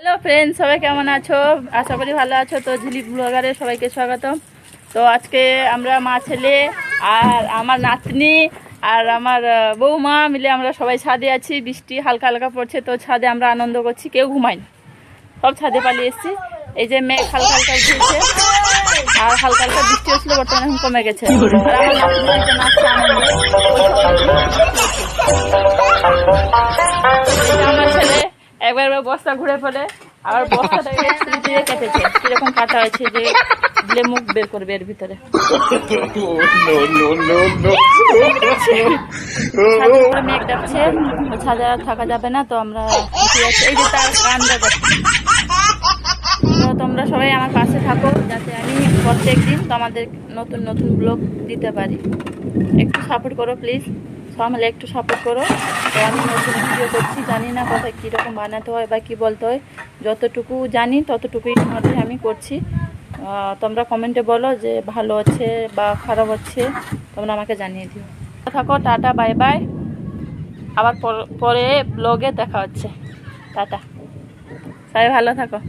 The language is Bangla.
হ্যালো ফ্রেন্ডস, সবাই কেমন আছো? আশা করি ভালো আছো। তো ঝিলিক ব্লগারে সবাইকে স্বাগত। তো আজকে আমরা মা ছেলে আর আমার নাতনি আর আমার বৌমা মিলে আমরা সবাই ছাদে আছি। বৃষ্টি হালকা হালকা পড়ছে, তো ছাদে আমরা আনন্দ করছি, কেউ ঘুমায়নি, সব ছাদে পালিয়ে এসেছি। এই যে মেঘ হালকা হালকা উঠেছে আর হালকা হালকা বৃষ্টি হচ্ছিল, বর্তমানে এখন কমে গেছে। আর আমার নাতনি একটা নাচছে আনন্দে। আমার ছেলে একবার বস্তা ঘুরে ফেলে, আবার বস্তাটাকে ছুরি দিয়ে কেটেছে, কিরকম কাটা হয়েছে যে দিলে মুখ বের করবে এর ভিতরে। মেঘ ডাকছে, ছাদে আর থাকা যাবে না, তো আমরা এই যে তার কান দেখাচ্ছি। তো তোমরা সবাই আমার পাশে থাকো, যাতে আমি প্রত্যেকদিন তোমাদের নতুন নতুন ব্লগ দিতে পারি। একটু সাপোর্ট করো প্লিজ, সবাই মিলে একটু সাপোর্ট করো। তো আমি নতুন ভিডিও করছি, জানি না কোথায় কীরকম বানাতে হয় বা কী বলতে হয়, যতটুকু জানি ততটুকুই মধ্যে আমি করছি। তোমরা কমেন্টে বলো যে ভালো হচ্ছে বা খারাপ হচ্ছে, তোমরা আমাকে জানিয়ে দিও। থাকো, টাটা, বাই বাই। আবার পরে ব্লগে দেখা হচ্ছে। টাটা, সবাই ভালো থাকো।